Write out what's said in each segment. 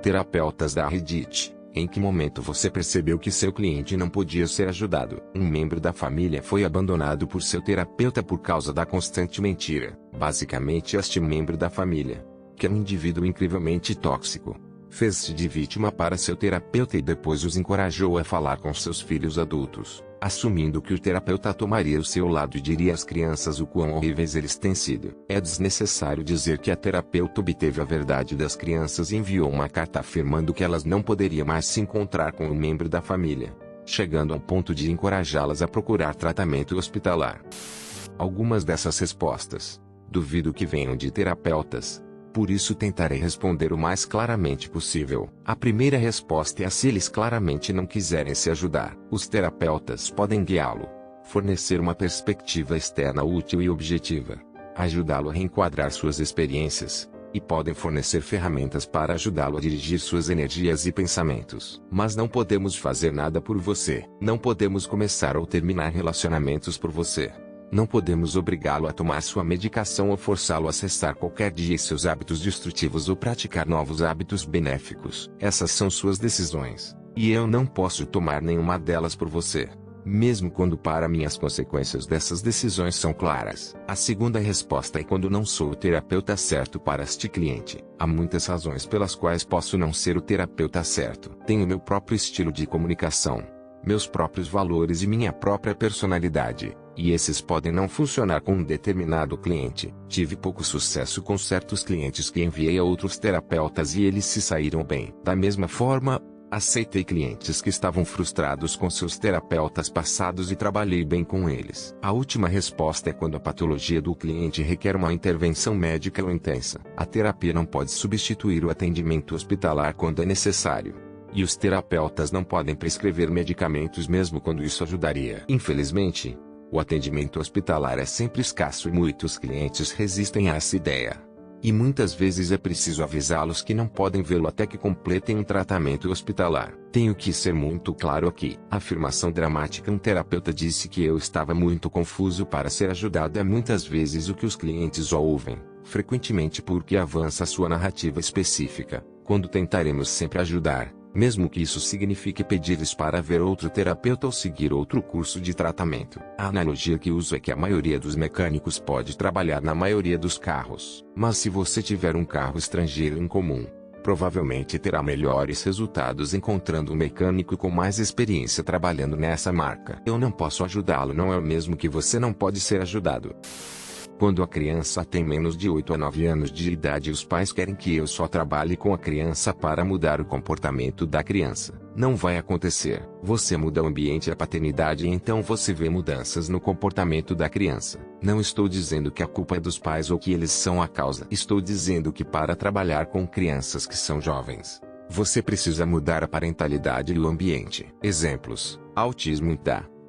Terapeutas da Reddit. Em que momento você percebeu que seu cliente não podia ser ajudado? Um membro da família foi abandonado por seu terapeuta por causa da constante mentira. Basicamente, este membro da família, que é um indivíduo incrivelmente tóxico, fez-se de vítima para seu terapeuta e depois os encorajou a falar com seus filhos adultos, assumindo que o terapeuta tomaria o seu lado e diria às crianças o quão horríveis eles têm sido. É desnecessário dizer que a terapeuta obteve a verdade das crianças e enviou uma carta afirmando que elas não poderiam mais se encontrar com o membro da família, chegando ao ponto de encorajá-las a procurar tratamento hospitalar. Algumas dessas respostas, duvido que venham de terapeutas. Por isso tentarei responder o mais claramente possível. A primeira resposta é se eles claramente não quiserem se ajudar. Os terapeutas podem guiá-lo, fornecer uma perspectiva externa útil e objetiva, ajudá-lo a reenquadrar suas experiências, e podem fornecer ferramentas para ajudá-lo a dirigir suas energias e pensamentos. Mas não podemos fazer nada por você. Não podemos começar ou terminar relacionamentos por você. Não podemos obrigá-lo a tomar sua medicação ou forçá-lo a cessar qualquer dia seus hábitos destrutivos ou praticar novos hábitos benéficos. Essas são suas decisões, e eu não posso tomar nenhuma delas por você, mesmo quando para mim as consequências dessas decisões são claras. A segunda resposta é quando não sou o terapeuta certo para este cliente. Há muitas razões pelas quais posso não ser o terapeuta certo. Tenho meu próprio estilo de comunicação, meus próprios valores e minha própria personalidade, e esses podem não funcionar com um determinado cliente. Tive pouco sucesso com certos clientes que enviei a outros terapeutas e eles se saíram bem. Da mesma forma, aceitei clientes que estavam frustrados com seus terapeutas passados e trabalhei bem com eles. A última resposta é quando a patologia do cliente requer uma intervenção médica ou intensa. A terapia não pode substituir o atendimento hospitalar quando é necessário. E os terapeutas não podem prescrever medicamentos mesmo quando isso ajudaria. Infelizmente, o atendimento hospitalar é sempre escasso e muitos clientes resistem a essa ideia. E muitas vezes é preciso avisá-los que não podem vê-lo até que completem um tratamento hospitalar. Tenho que ser muito claro aqui. Afirmação dramática: um terapeuta disse que eu estava muito confuso para ser ajudado. É muitas vezes o que os clientes ouvem, frequentemente porque avança sua narrativa específica, quando tentaremos sempre ajudar, mesmo que isso signifique pedir-lhes para ver outro terapeuta ou seguir outro curso de tratamento. A analogia que uso é que a maioria dos mecânicos pode trabalhar na maioria dos carros. Mas se você tiver um carro estrangeiro em comum, provavelmente terá melhores resultados encontrando um mecânico com mais experiência trabalhando nessa marca. Eu não posso ajudá-lo, não é o mesmo que você não pode ser ajudado. Quando a criança tem menos de 8 a 9 anos de idade e os pais querem que eu só trabalhe com a criança para mudar o comportamento da criança, não vai acontecer. Você muda o ambiente e a paternidade e então você vê mudanças no comportamento da criança. Não estou dizendo que a culpa é dos pais ou que eles são a causa. Estou dizendo que para trabalhar com crianças que são jovens, você precisa mudar a parentalidade e o ambiente. Exemplos: autismo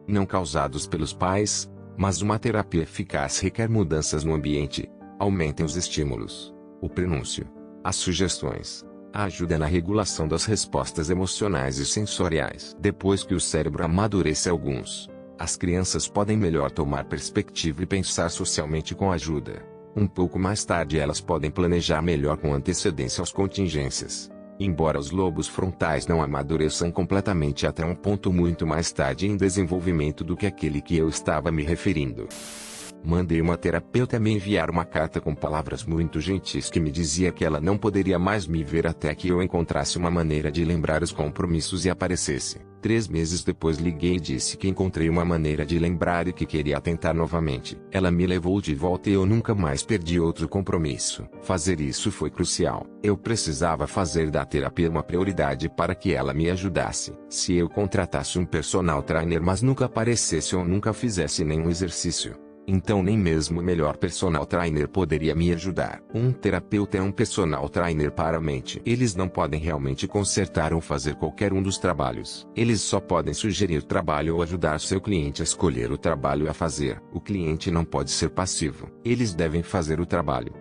não causados pelos pais, mas uma terapia eficaz requer mudanças no ambiente. Aumentem os estímulos, o prenúncio, as sugestões, a ajuda na regulação das respostas emocionais e sensoriais. Depois que o cérebro amadurece as crianças podem melhor tomar perspectiva e pensar socialmente com ajuda. Um pouco mais tarde elas podem planejar melhor com antecedência às contingências. Embora os lobos frontais não amadureçam completamente até um ponto muito mais tarde em desenvolvimento do que aquele que eu estava me referindo. Mandei uma terapeuta me enviar uma carta com palavras muito gentis que me dizia que ela não poderia mais me ver até que eu encontrasse uma maneira de lembrar os compromissos e aparecesse. 3 meses depois liguei e disse que encontrei uma maneira de lembrar e que queria tentar novamente. Ela me levou de volta e eu nunca mais perdi outro compromisso. Fazer isso foi crucial. Eu precisava fazer da terapia uma prioridade para que ela me ajudasse. Se eu contratasse um personal trainer mas nunca aparecesse ou nunca fizesse nenhum exercício, então nem mesmo o melhor personal trainer poderia me ajudar. Um terapeuta é um personal trainer para a mente. Eles não podem realmente consertar ou fazer qualquer um dos trabalhos. Eles só podem sugerir trabalho ou ajudar seu cliente a escolher o trabalho a fazer. O cliente não pode ser passivo. Eles devem fazer o trabalho.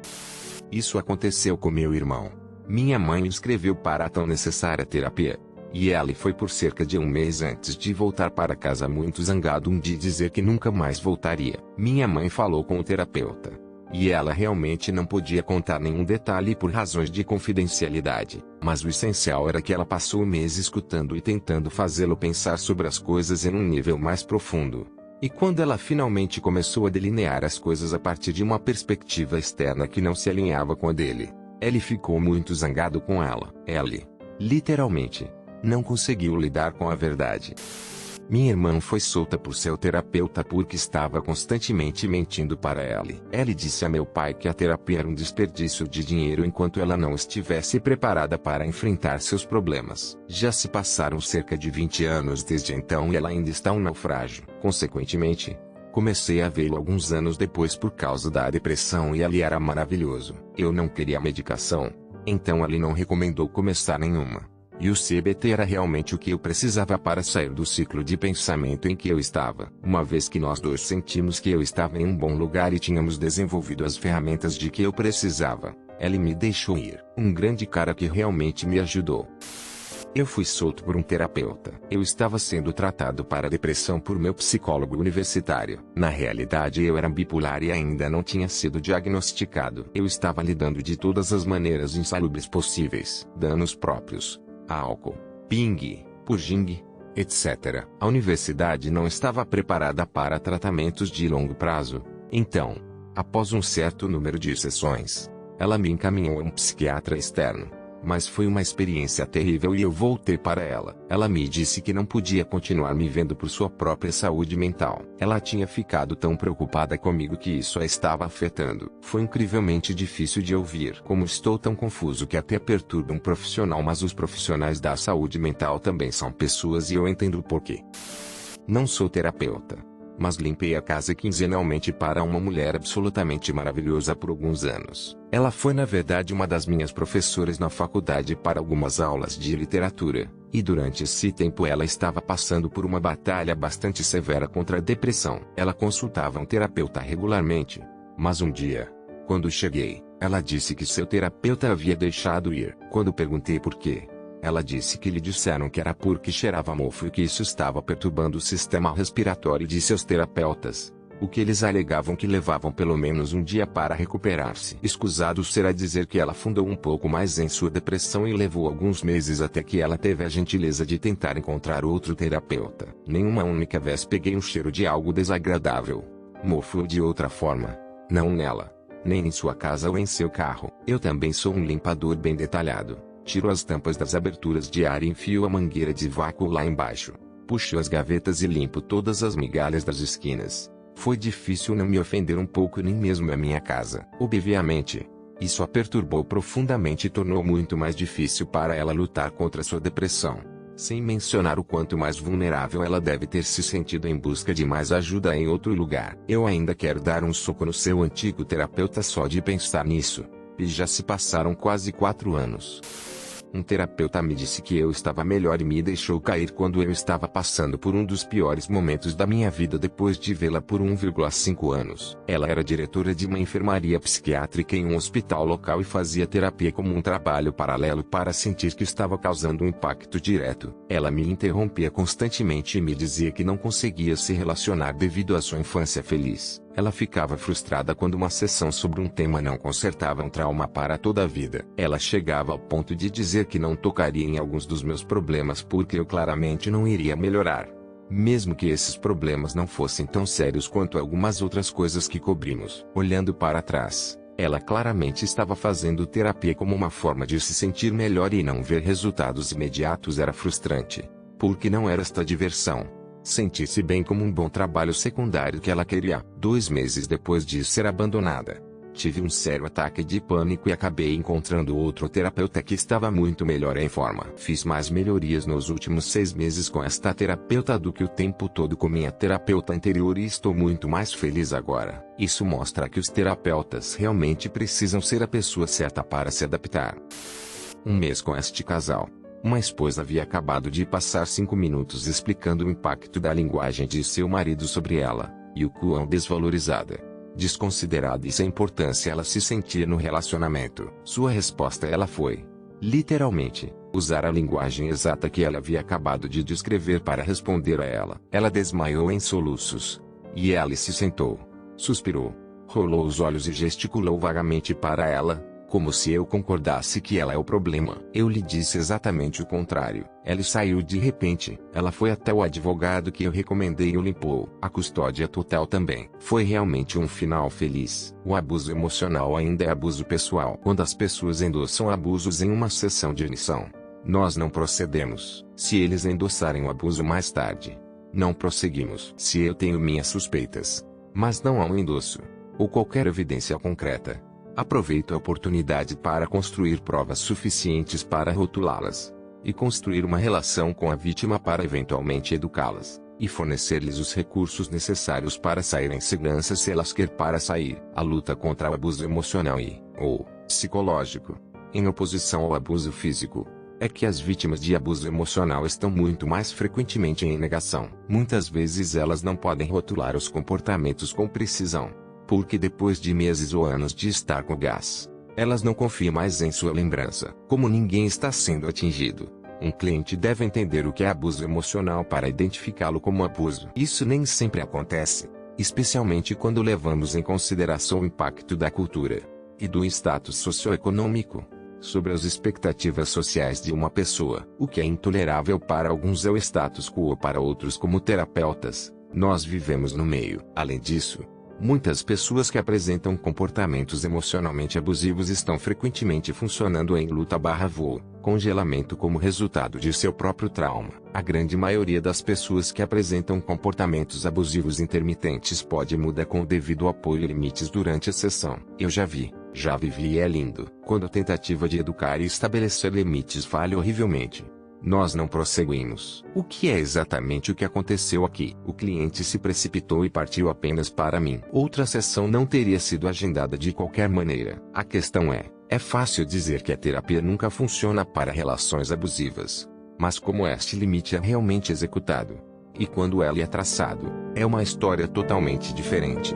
Isso aconteceu com meu irmão. Minha mãe o inscreveu para a tão necessária terapia. E ela foi por cerca de 1 mês antes de voltar para casa muito zangado de dizer que nunca mais voltaria. Minha mãe falou com o terapeuta. e ela realmente não podia contar nenhum detalhe por razões de confidencialidade. Mas o essencial era que ela passou o mês escutando e tentando fazê-lo pensar sobre as coisas em um nível mais profundo. E quando ela finalmente começou a delinear as coisas a partir de uma perspectiva externa que não se alinhava com a dele, ele ficou muito zangado com ela. Ele, literalmente, não conseguiu lidar com a verdade. Minha irmã foi solta por seu terapeuta porque estava constantemente mentindo para ela. Ele disse a meu pai que a terapia era um desperdício de dinheiro enquanto ela não estivesse preparada para enfrentar seus problemas. Já se passaram cerca de 20 anos desde então e ela ainda está um naufrágio. Consequentemente, comecei a vê-lo alguns anos depois por causa da depressão e ele era maravilhoso. Eu não queria medicação, então ele não recomendou começar nenhuma. E o CBT era realmente o que eu precisava para sair do ciclo de pensamento em que eu estava. Uma vez que nós dois sentimos que eu estava em um bom lugar e tínhamos desenvolvido as ferramentas de que eu precisava, ele me deixou ir. Um grande cara que realmente me ajudou. Eu fui solto por um terapeuta. Eu estava sendo tratado para depressão por meu psicólogo universitário. Na realidade eu era bipolar e ainda não tinha sido diagnosticado. Eu estava lidando de todas as maneiras insalubres possíveis. Danos próprios, álcool, ping, purging, etc. A universidade não estava preparada para tratamentos de longo prazo. Então, após um certo número de sessões, ela me encaminhou a um psiquiatra externo. Mas foi uma experiência terrível e eu voltei para ela. Ela me disse que não podia continuar me vendo por sua própria saúde mental. Ela tinha ficado tão preocupada comigo que isso a estava afetando. Foi incrivelmente difícil de ouvir. Como estou tão confuso que até perturba um profissional, mas os profissionais da saúde mental também são pessoas e eu entendo o porquê. Não sou terapeuta, mas limpei a casa quinzenalmente para uma mulher absolutamente maravilhosa por alguns anos. Ela foi na verdade uma das minhas professoras na faculdade para algumas aulas de literatura, e durante esse tempo ela estava passando por uma batalha bastante severa contra a depressão. Ela consultava um terapeuta regularmente, mas um dia, quando cheguei, ela disse que seu terapeuta havia deixado ir. Quando perguntei por quê, ela disse que lhe disseram que era porque cheirava mofo e que isso estava perturbando o sistema respiratório de seus terapeutas, o que eles alegavam que levavam pelo menos um dia para recuperar-se. Escusado será dizer que ela afundou um pouco mais em sua depressão e levou alguns meses até que ela teve a gentileza de tentar encontrar outro terapeuta. Nenhuma única vez peguei um cheiro de algo desagradável, mofo ou de outra forma, não nela, nem em sua casa ou em seu carro. Eu também sou um limpador bem detalhado. Tiro as tampas das aberturas de ar e enfio a mangueira de vácuo lá embaixo. Puxo as gavetas e limpo todas as migalhas das esquinas. Foi difícil não me ofender um pouco nem mesmo a minha casa. Obviamente, isso a perturbou profundamente e tornou muito mais difícil para ela lutar contra sua depressão. Sem mencionar o quanto mais vulnerável ela deve ter se sentido em busca de mais ajuda em outro lugar. Eu ainda quero dar um soco no seu antigo terapeuta só de pensar nisso. E já se passaram quase 4 anos. Um terapeuta me disse que eu estava melhor e me deixou cair quando eu estava passando por um dos piores momentos da minha vida depois de vê-la por 1,5 anos. Ela era diretora de uma enfermaria psiquiátrica em um hospital local e fazia terapia como um trabalho paralelo para sentir que estava causando um impacto direto. Ela me interrompia constantemente e me dizia que não conseguia se relacionar devido à sua infância feliz. Ela ficava frustrada quando uma sessão sobre um tema não consertava um trauma para toda a vida. Ela chegava ao ponto de dizer que não tocaria em alguns dos meus problemas porque eu claramente não iria melhorar. Mesmo que esses problemas não fossem tão sérios quanto algumas outras coisas que cobrimos. Olhando para trás, ela claramente estava fazendo terapia como uma forma de se sentir melhor e não ver resultados imediatos era frustrante. Porque não era esta diversão. Sentir-se bem como um bom trabalho secundário que ela queria. 2 meses depois de ser abandonada, tive um sério ataque de pânico e acabei encontrando outro terapeuta que estava muito melhor em forma. Fiz mais melhorias nos últimos 6 meses com esta terapeuta do que o tempo todo com minha terapeuta anterior e estou muito mais feliz agora. Isso mostra que os terapeutas realmente precisam ser a pessoa certa para se adaptar. Um mês com este casal. Uma esposa havia acabado de passar 5 minutos explicando o impacto da linguagem de seu marido sobre ela, e o quão desvalorizada, desconsiderada e sem importância ela se sentia no relacionamento. Sua resposta a ela foi, literalmente, usar a linguagem exata que ela havia acabado de descrever para responder a ela. Ela desmaiou em soluços. E ela se sentou, suspirou, Rolou os olhos e gesticulou vagamente para ela, como se eu concordasse que ela é o problema. Eu lhe disse exatamente o contrário. Ela saiu de repente. Ela foi até o advogado que eu recomendei e o limpou. A custódia total também. Foi realmente um final feliz. O abuso emocional ainda é abuso pessoal. Quando as pessoas endossam abusos em uma sessão de lição, nós não procedemos. Se eles endossarem o abuso mais tarde, não prosseguimos. Se eu tenho minhas suspeitas, mas não há um endosso, ou qualquer evidência concreta, aproveito a oportunidade para construir provas suficientes para rotulá-las, e construir uma relação com a vítima para eventualmente educá-las, e fornecer-lhes os recursos necessários para sair em segurança se elas querem para sair. A luta contra o abuso emocional ou psicológico, em oposição ao abuso físico, é que as vítimas de abuso emocional estão muito mais frequentemente em negação. Muitas vezes elas não podem rotular os comportamentos com precisão, porque depois de meses ou anos de estar com gás, elas não confiam mais em sua lembrança. Como ninguém está sendo atingido, um cliente deve entender o que é abuso emocional para identificá-lo como abuso. Isso nem sempre acontece, especialmente quando levamos em consideração o impacto da cultura e do status socioeconômico sobre as expectativas sociais de uma pessoa. O que é intolerável para alguns é o status quo para outros, como terapeutas. Nós vivemos no meio. Além disso, muitas pessoas que apresentam comportamentos emocionalmente abusivos estão frequentemente funcionando em luta/voo, congelamento como resultado de seu próprio trauma. A grande maioria das pessoas que apresentam comportamentos abusivos intermitentes pode mudar com o devido apoio e limites durante a sessão. Eu já vivi e é lindo. Quando a tentativa de educar e estabelecer limites falha horrivelmente, nós não prosseguimos. O que é exatamente o que aconteceu aqui? O cliente se precipitou e partiu apenas para mim. Outra sessão não teria sido agendada de qualquer maneira. A questão é fácil dizer que a terapia nunca funciona para relações abusivas. Mas como este limite é realmente executado, e quando ele é traçado, é uma história totalmente diferente.